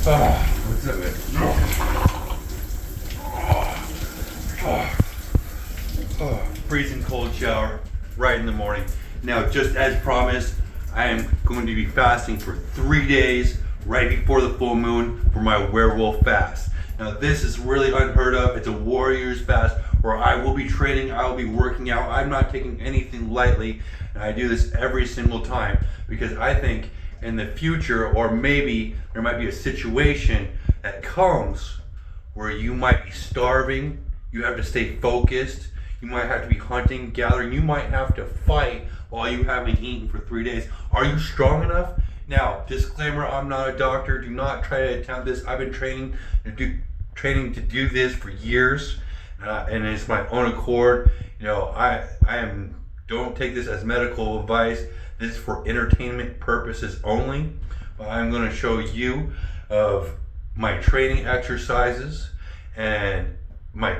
What's up, man? Freezing cold shower right in the morning. Now, just as promised, I am going to be fasting for 3 days right before the full moon for my werewolf fast. Now, this is really unheard of. It's a warrior's fast where I will be training, I will be working out. I'm not taking anything lightly, and I do this every single time because I think in the future, or maybe there might be a situation that comes where you might be starving, you have to stay focused, you might have to be hunting, gathering, you might have to fight while you haven't eaten for 3 days. Are you strong enough? Now, disclaimer, I'm not a doctor. Do not try to attempt this. I've been training to do this for years, and it's my own accord. You know, don't take this as medical advice. This is for entertainment purposes only. But I'm going to show you of my training exercises and my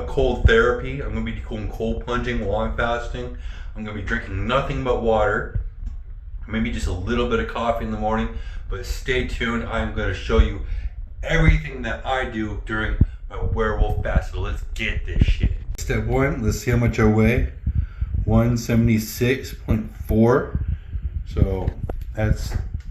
cold therapy. I'm going to be doing cold plunging while I'm fasting. I'm going to be drinking nothing but water, maybe just a little bit of coffee in the morning, but stay tuned. I'm going to show you everything that I do during my werewolf fast. So let's get this shit. Step one, let's see how much I weigh. 176.4. So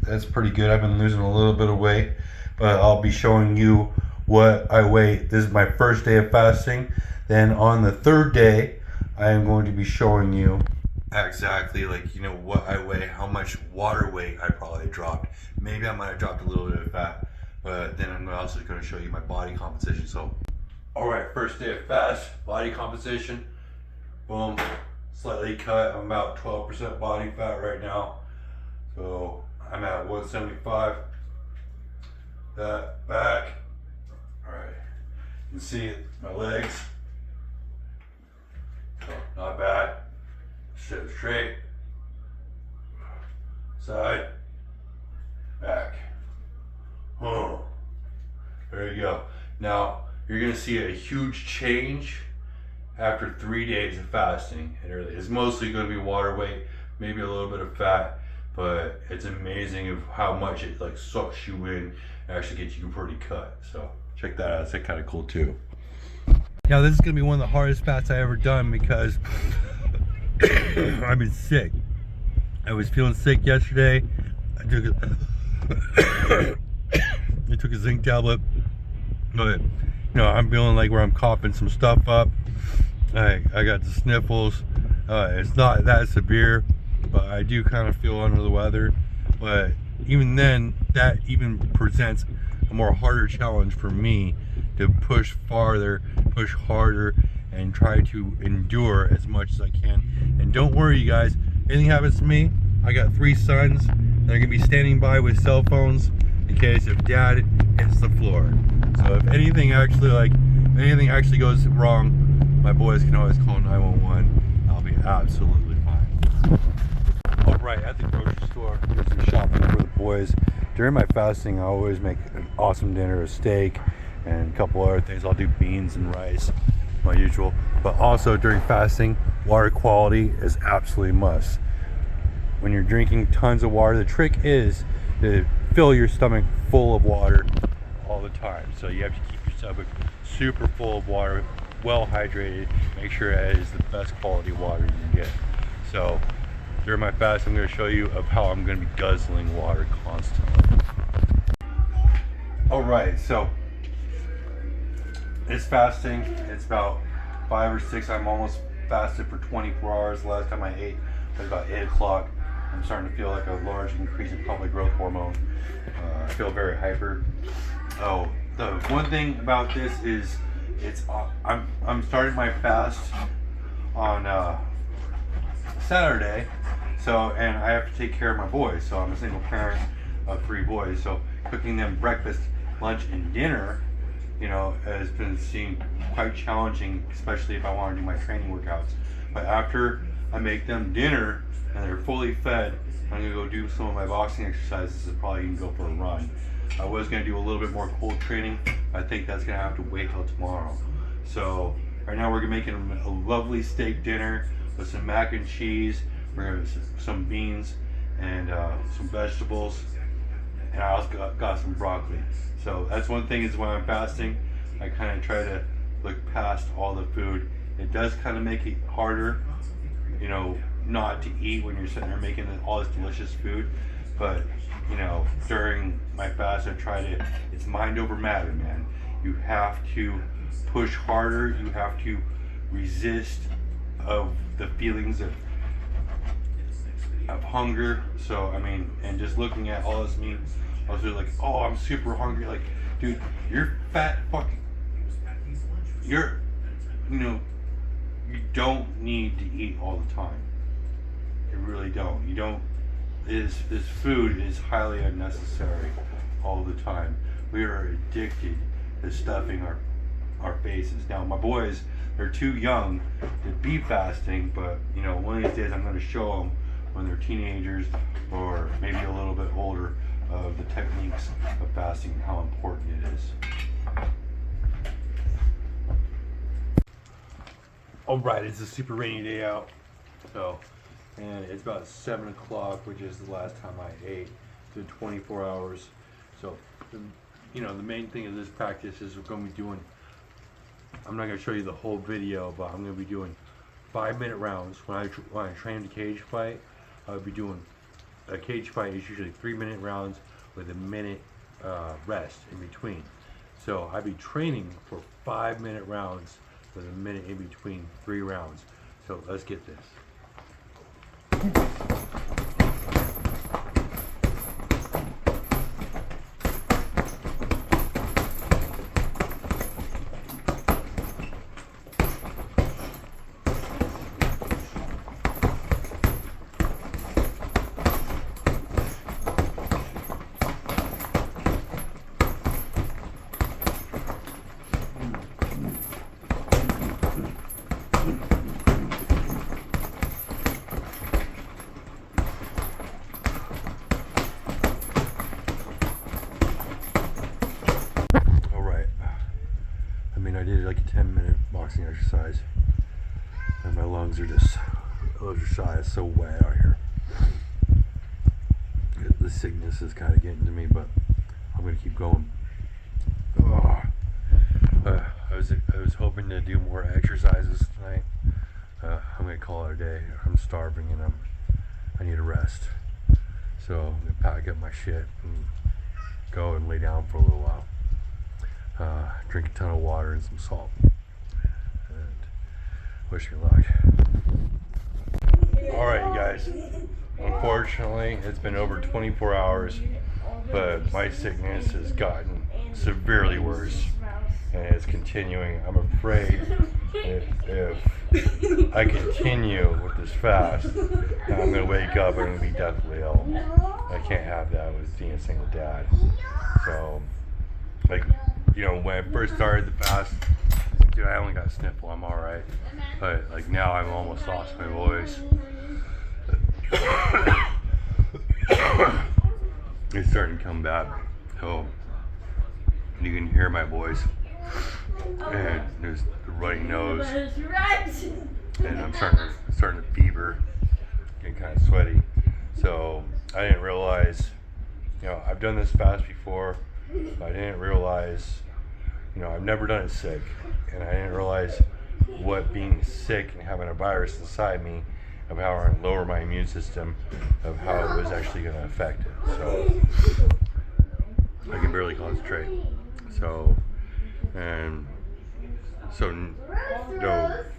that's pretty good. I've been losing a little bit of weight, but I'll be showing you what I weigh. This is my first day of fasting. Then on the third day, I am going to be showing you exactly, like, you know, what I weigh, how much water weight I probably dropped. Maybe I might have dropped a little bit of fat, but then I'm also going to show you my body composition. So, all right, first day of fast, body composition, boom, slightly cut. I'm about 12% body fat right now. So I'm at 175. That back. All right, you can see my legs. So not bad. Sit straight. Side. Back. Oh. There you go. Now you're gonna see a huge change after 3 days of fasting. It's mostly gonna be water weight, maybe a little bit of fat, but it's amazing of how much it like sucks you in and actually gets you pretty cut. So check that out. It's kind of cool too. Now this is gonna be one of the hardest fasts I ever done because I've been sick. I was feeling sick yesterday. I took a zinc tablet, but you know, I'm feeling like where I'm coughing some stuff up. I got the sniffles. It's not that severe, but I do kind of feel under the weather. But even then, that even presents a more harder challenge for me to push farther, push harder, and try to endure as much as I can. And don't worry, you guys, anything happens to me, I got 3 sons. They're gonna be standing by with cell phones in case if dad hits the floor. So if anything actually goes wrong, my boys can always call 911. I'll be absolutely fine. All right, at the grocery store, do some shopping for the boys. During my fasting, I always make an awesome dinner, a steak and a couple other things. I'll do beans and rice, my usual. But also during fasting, water quality is absolutely must. When you're drinking tons of water, the trick is to fill your stomach full of water all the time. So you have to keep your stomach super full of water, well hydrated. Make sure it is the best quality water you can get. So during my fast, I'm going to show you of how I'm going to be guzzling water constantly. All right, so it's fasting. It's about 5 or 6. I'm almost fasted for 24 hours. The last time I ate was about 8 o'clock. I'm starting to feel like a large increase in pelvic growth hormone. I feel very hyper. Oh, the one thing about this is I'm starting my fast on Saturday, so, and I have to take care of my boys. So I'm a single parent of 3 boys. So cooking them breakfast, lunch, and dinner, you know, has been seen quite challenging, especially if I want to do my training workouts. But after I make them dinner and they're fully fed, I'm gonna go do some of my boxing exercises and probably even go for a run. I was gonna do a little bit more cold training. I think that's gonna have to wait till tomorrow. So right now we're making a lovely steak dinner with some mac and cheese, we're gonna some beans and some vegetables. and I also got some broccoli. So that's one thing is when I'm fasting, I kind of try to look past all the food. It does kind of make it harder, you know, not to eat when you're sitting there making all this delicious food. But, you know, during my fast, I try to, it's mind over matter, man. You have to push harder. You have to resist of the feelings of hunger. So, I mean, and just looking at all this meat, I was really like, oh, I'm super hungry. Like, dude, you're fat fucking, you don't need to eat all the time. You really don't. You don't. This food is highly unnecessary all the time. We are addicted to stuffing our faces. Now, my boys, they're too young to be fasting, but you know, one of these days I'm going to show them when they're teenagers or maybe a little bit older of the techniques of fasting and how important it is. All right, it's a super rainy day out, and it's about 7 o'clock, which is the last time I ate. It's been 24 hours. So, you know, the main thing of this practice is we're going to be doing, I'm not going to show you the whole video, but I'm going to be doing 5-minute rounds. When I train to cage fight, I would be doing, a cage fight is usually 3-minute rounds with a minute rest in between. So I'd be training for 5-minute rounds with a minute in between 3 rounds. So let's get this. I did like a 10-minute boxing exercise, and my lungs are just, it's so wet out here. The sickness is kind of getting to me, but I'm gonna keep going. I was hoping to do more exercises tonight. I'm gonna call it a day. I'm starving and I need a rest. So I'm gonna pack up my shit and go and lay down for a little while. Drink a ton of water and some salt, and wish me luck. Alright, you guys, unfortunately it's been over 24 hours, but my sickness has gotten severely worse and it's continuing. I'm afraid if I continue with this fast, I'm going to wake up and I'm going to be deathly ill. I can't have that with being a single dad. So, like, you know, when I first started the fast, dude, I only got a sniffle, I'm alright. But like now I've almost lost my voice. It's starting to come back. So you can hear my voice. And there's the runny nose. And I'm starting to fever, getting kind of sweaty. So I didn't realize, you know, I've done this fast before. I didn't realize, you know, I've never done it sick, and I didn't realize what being sick and having a virus inside me, of how I lower my immune system, of how it was actually going to affect it. So I can barely concentrate. So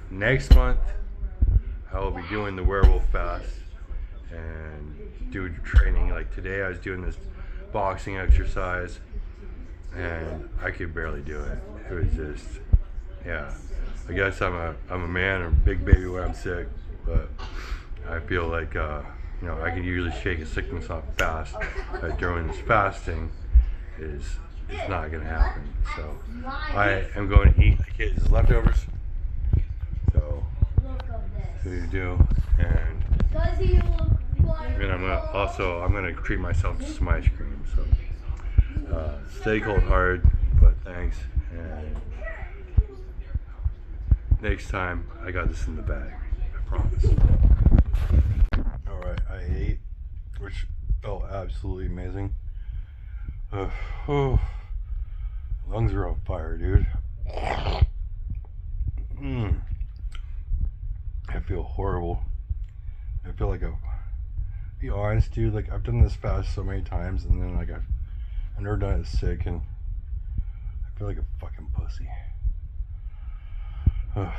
next month I will be doing the werewolf fast and do training. Like today I was doing this boxing exercise and I could barely do it. It was just, yeah. I guess I'm a man or a big baby when I'm sick, but I feel like you know, I can usually shake a sickness off fast. But during this fasting, it's not gonna happen. So I am going to eat the kids' leftovers. So what you do, and I'm gonna treat myself to some ice cream. So stay cold hard, but thanks. And next time, I got this in the bag. I promise. Alright, I ate, which felt absolutely amazing. Oh, lungs are on fire, dude. I feel horrible. I feel like be honest, dude, like I've done this fast so many times, and then like I've never done it sick, and I feel like a fucking pussy. But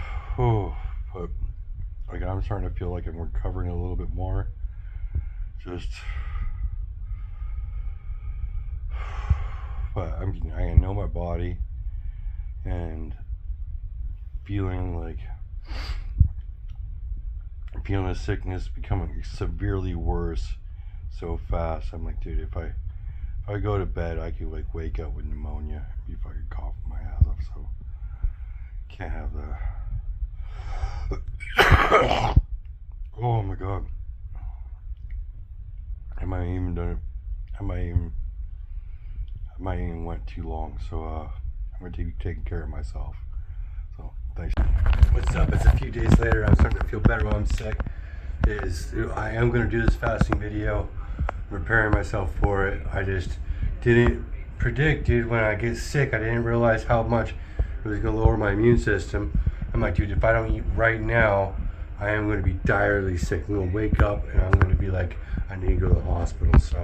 like I'm starting to feel like I'm recovering a little bit more. But I know my body, and feeling the sickness becoming severely worse so fast. I'm like, dude, if I go to bed, I could like wake up with pneumonia if I could cough my ass off. So can't have that. Oh my god. I might even done it. I might even went too long. So I'm gonna be taking care of myself. So thanks. What's up? It's a few days later. I'm starting to feel better while I'm sick. I am gonna do this fasting video. I'm preparing myself for it. I just didn't predict, dude, when I get sick. I didn't realize how much it was gonna lower my immune system. I'm like, dude, if I don't eat right now, I am gonna be direly sick. I'm gonna wake up and I'm gonna be like, I need to go to the hospital. So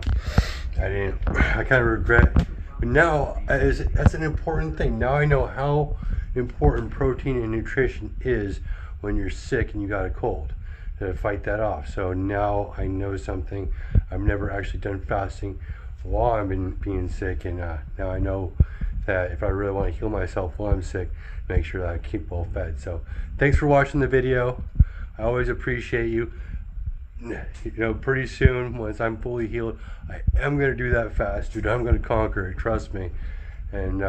I kind of regret, but now that's an important thing. Now I know how important protein and nutrition is when you're sick and you got a cold, to fight that off. So now I know something. I've never actually done fasting while I've been being sick, and now I know that if I really want to heal myself while I'm sick, make sure that I keep well fed. So thanks for watching the video. I always appreciate you. You know, pretty soon, once I'm fully healed, I am going to do that fast, dude. I'm going to conquer it, trust me. And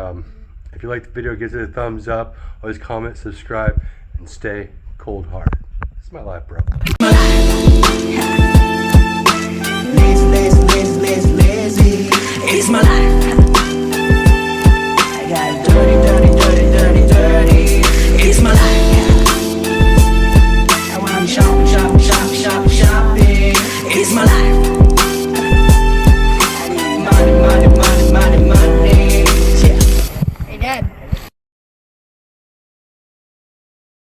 if you like the video, give it a thumbs up. Always comment, subscribe, and stay cold-hearted. This is my life, bro. Lazy. It's my life. I got dirty. It's my life.